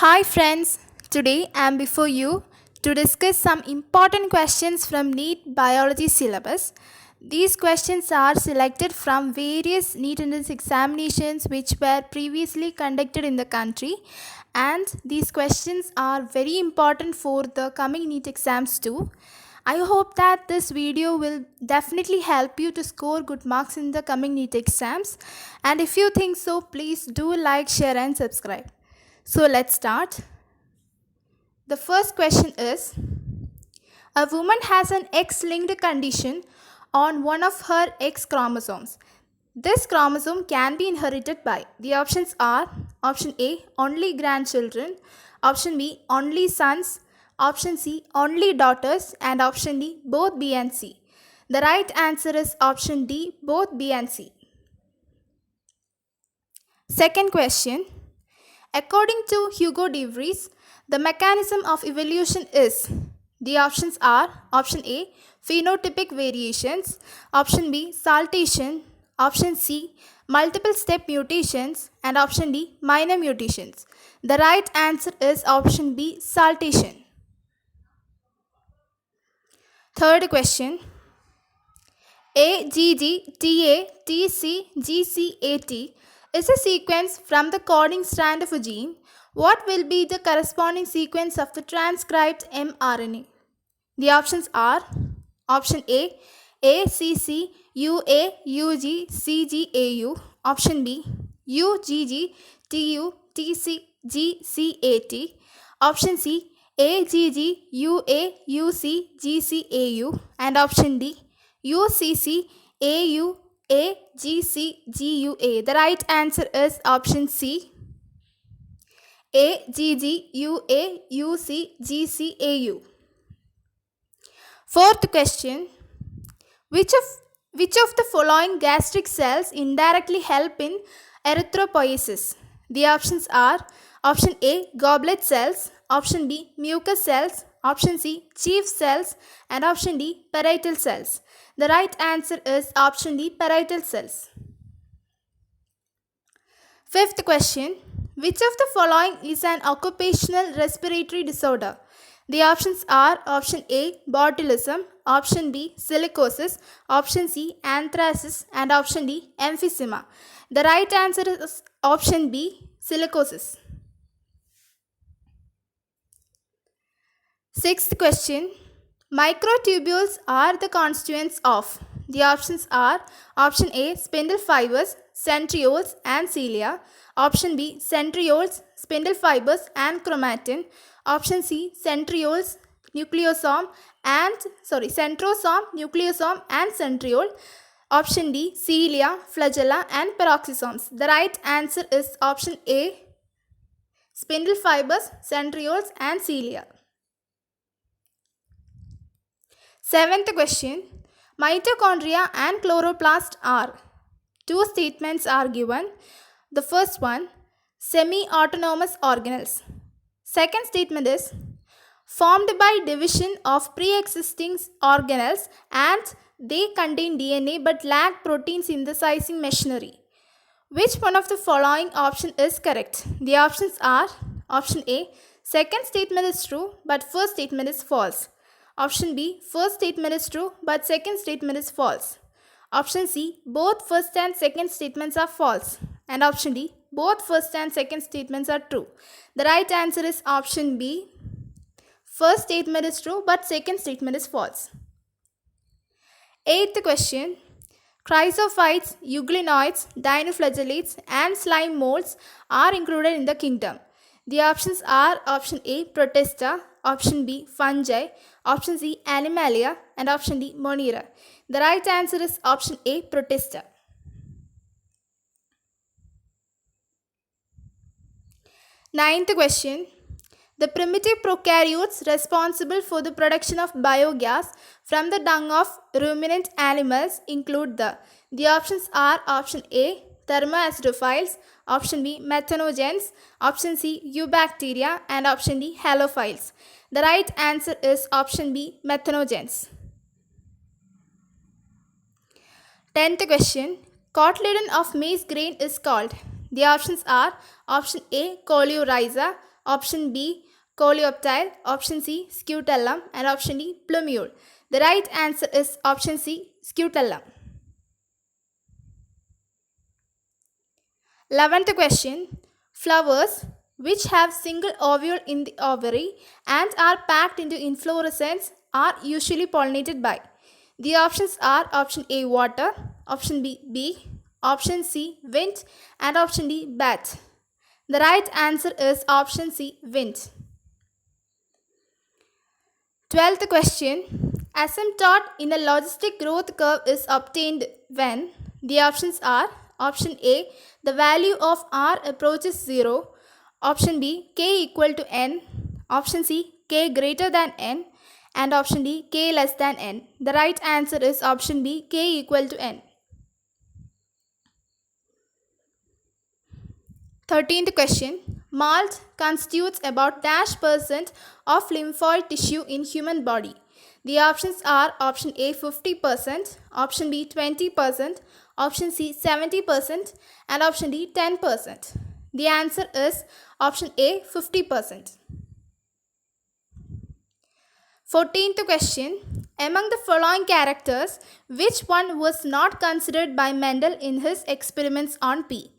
Hi friends, today I am before you to discuss some important questions from NEET biology syllabus. These questions are selected from various NEET entrance examinations which were previously conducted in the country, and these questions are very important for the coming NEET exams too. I hope that this video will definitely help you to score good marks in the coming NEET exams, and if you think so, please do like, share and subscribe. So let's start. The first question is, a woman has an X linked condition on one of her X chromosomes. This chromosome can be inherited by. The options are option A, only grandchildren, option B, only sons, option C, only daughters, and option D, both B and C. The right answer is option D, both B and C. Second question. According to Hugo de Vries, the mechanism of evolution is. The options are option A, phenotypic variations, option B, saltation, option C, multiple step mutations, and option D, minor mutations. The right answer is option B, saltation. Third question. AGGTATCGCAT is a sequence from the coding strand of a gene. What will be the corresponding sequence of the transcribed mRNA? The options are option A, ACCUAUGCGAU, option B, UGGTUTCGCAT, option C, AGGUAUCGCAU, and option D, UCCAUAGCGUA. The right answer is option C, AGGUAUCGCAU. Fourth question. Which of the following gastric cells indirectly help in erythropoiesis? The options are option A, goblet cells, option B, mucus cells, option C, chief cells, and option D, parietal cells. The right answer is option D, parietal cells. Fifth question. Which of the following is an occupational respiratory disorder? The options are option A, botulism, option B, silicosis, option C, anthracis, and option D, emphysema. The right answer is option B, silicosis. Sixth question. Microtubules are the constituents of. The options are option A, spindle fibers, centrioles, and cilia, option B, centrioles, spindle fibers, and chromatin, option C, centrosome, nucleosome, and centriole, option D, cilia, flagella, and peroxisomes. The right answer is option A, spindle fibers, centrioles, and cilia. Seventh question. Mitochondria and chloroplast are. Two statements are given. The first one, semi-autonomous organelles. Second statement is formed by division of pre-existing organelles and they contain DNA but lack protein synthesizing machinery. Which one of the following option is correct? The options are option A, second statement is true but first statement is false. Option B, first statement is true but second statement is false. Option C, both first and second statements are false. And option D, both first and second statements are true. The right answer is option B, first statement is true but second statement is false. Eighth question. Chrysophytes, euglenoids, dinoflagellates, and slime molds are included in the kingdom. The options are option A, Protista, option B, fungi, option C, Animalia, and option D, Monera. The right answer is option A, Protista. Ninth question. The primitive prokaryotes responsible for the production of biogas from the dung of ruminant animals include the. The options are option A, thermoacidophiles, option B, methanogens, option C, eubacteria, and option D, halophiles. The right answer is option B, methanogens. 10th question. Cotyledon of maize grain is called. The options are option A, coleorhiza, option B coleoptile, option C scutellum, and option D plumule. The right answer is option C scutellum. 11th question. Flowers which have single ovule in the ovary and are packed into inflorescence are usually pollinated by. The options are option A water, option B bee, option C wind, and option D bat. The right answer is option C wind. 12th question. Asymptote in a logistic growth curve is obtained when the options are option A the value of R approaches 0, option B k equal to n, option C k greater than n, and option D k less than n. The right answer is option B k equal to n. 13th question. Malt constitutes about -% of lymphoid tissue in human body. The options are option A 50%, option B 20%, option C 70%, and option D 10%. The answer is option A 50%. 14th question. Among the following characters, which one was not considered by Mendel in his experiments on pea?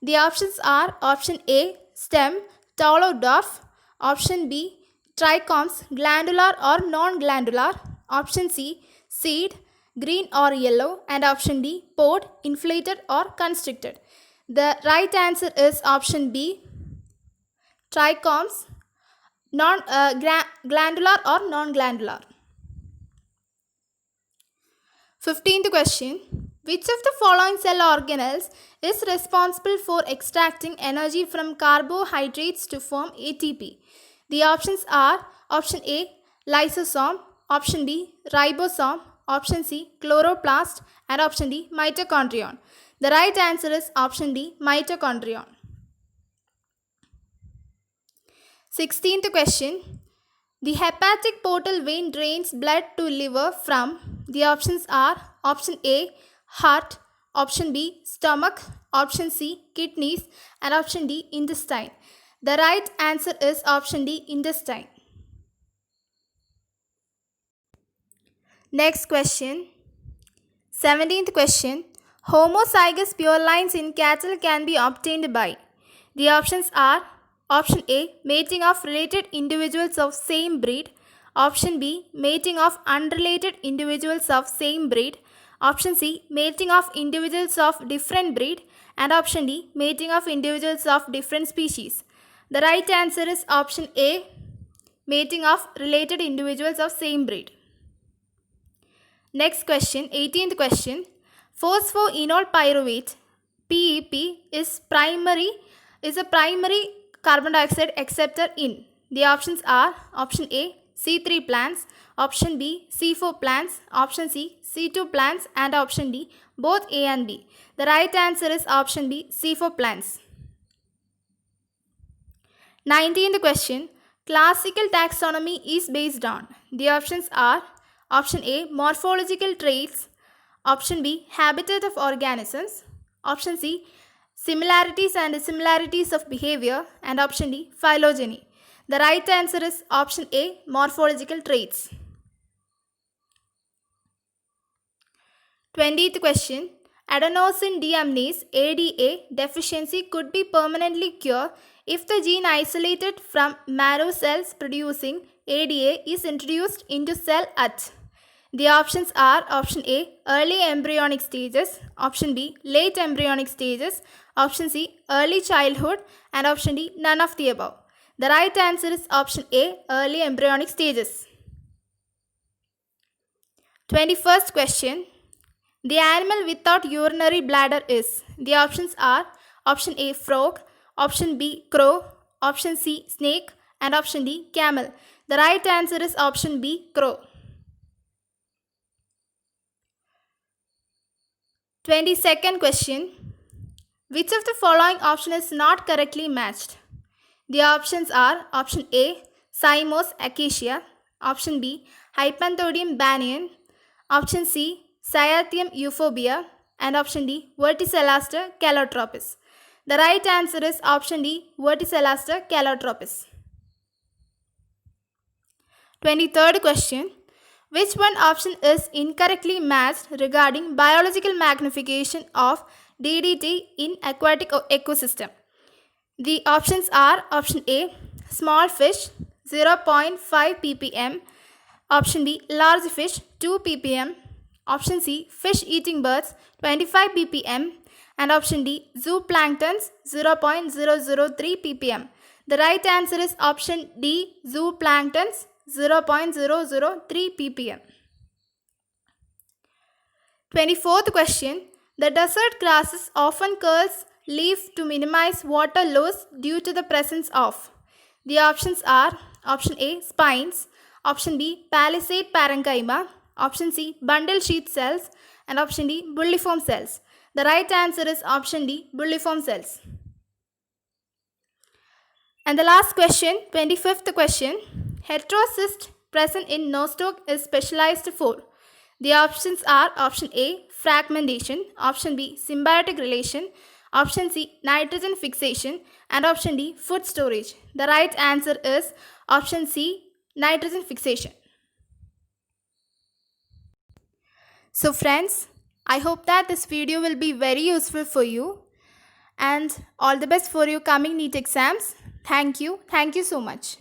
The options are option A stem, tall or dwarf, option B trichomes, glandular or non-glandular, option C seed, green or yellow, and option D pod, inflated or constricted. The right answer is option B trichomes, glandular or non-glandular. 15th question. Which of the following cell organelles is responsible for extracting energy from carbohydrates to form ATP? The options are option A lysosome, option B ribosome, option C chloroplast, and option D mitochondrion. The right answer is option D mitochondrion. 16th question. The hepatic portal vein drains blood to liver from. The options are option A heart, option B stomach, option C kidneys, and option D intestine. The right answer is option D intestine. Next question. 17th question. Homozygous purulines in cattle can be obtained by. The options are option A mating of related individuals of same breed, option B mating of unrelated individuals of same breed, option C mating of individuals of different breed, and option D mating of individuals of different species. The right answer is option A mating of related individuals of same breed. Next question, 18th question. Phosphoenol pyruvate PEP is a primary carbon dioxide acceptor in. The options are option A C3 plants, option B C4 plants, option C C2 plants, and option D both A and B. The right answer is option B C4 plants. 19th question. Classical taxonomy is based on. The options are option A morphological traits, option B habitat of organisms, option C similarities and dissimilarities of behavior, and option D phylogeny. The right answer is option A morphological traits. 20th question. Adenosine deaminase ADA deficiency could be permanently cured if the gene isolated from marrow cells producing ADA is introduced into cell at. The options are option A early embryonic stages, option B late embryonic stages, option C early childhood, and option D none of the above. The right answer is option A early embryonic stages. 21st question. The animal without urinary bladder is. The options are option A frog, option B crow, option C snake, and option D camel. The right answer is option B crow. 22nd question. Which of the following option is not correctly matched? The options are option A Cymos acacia, option B Hypanthodium banyan, option C Cyathium euphobia, and option D Verticelaster calotropis. The right answer is option D Verticelaster calotropis. 23rd question. Which one option is incorrectly matched regarding biological magnification of DDT in aquatic ecosystem? The options are option A, small fish 0.5 ppm, option B, large fish 2 ppm, option C, fish eating birds 25 ppm, and option D, zooplanktons 0.003 ppm. The right answer is option D, zooplanktons 0.003 ppm. 24th question. The desert grasses often curls leaf to minimize water loss due to the presence of. The options are option A, spines, option B, palisade parenchyma, option C, bundle sheath cells, and option D, bulliform cells. The right answer is option D, bulliform cells. And the last question, 25th question. Heterocyst present in nostoc is specialized for. The options are option A, fragmentation, option B, symbiotic relation, option C, nitrogen fixation, and option D, food storage. The right answer is option C, nitrogen fixation. So friends, I hope that this video will be very useful for you, and all the best for your coming NEET exams. Thank you so much.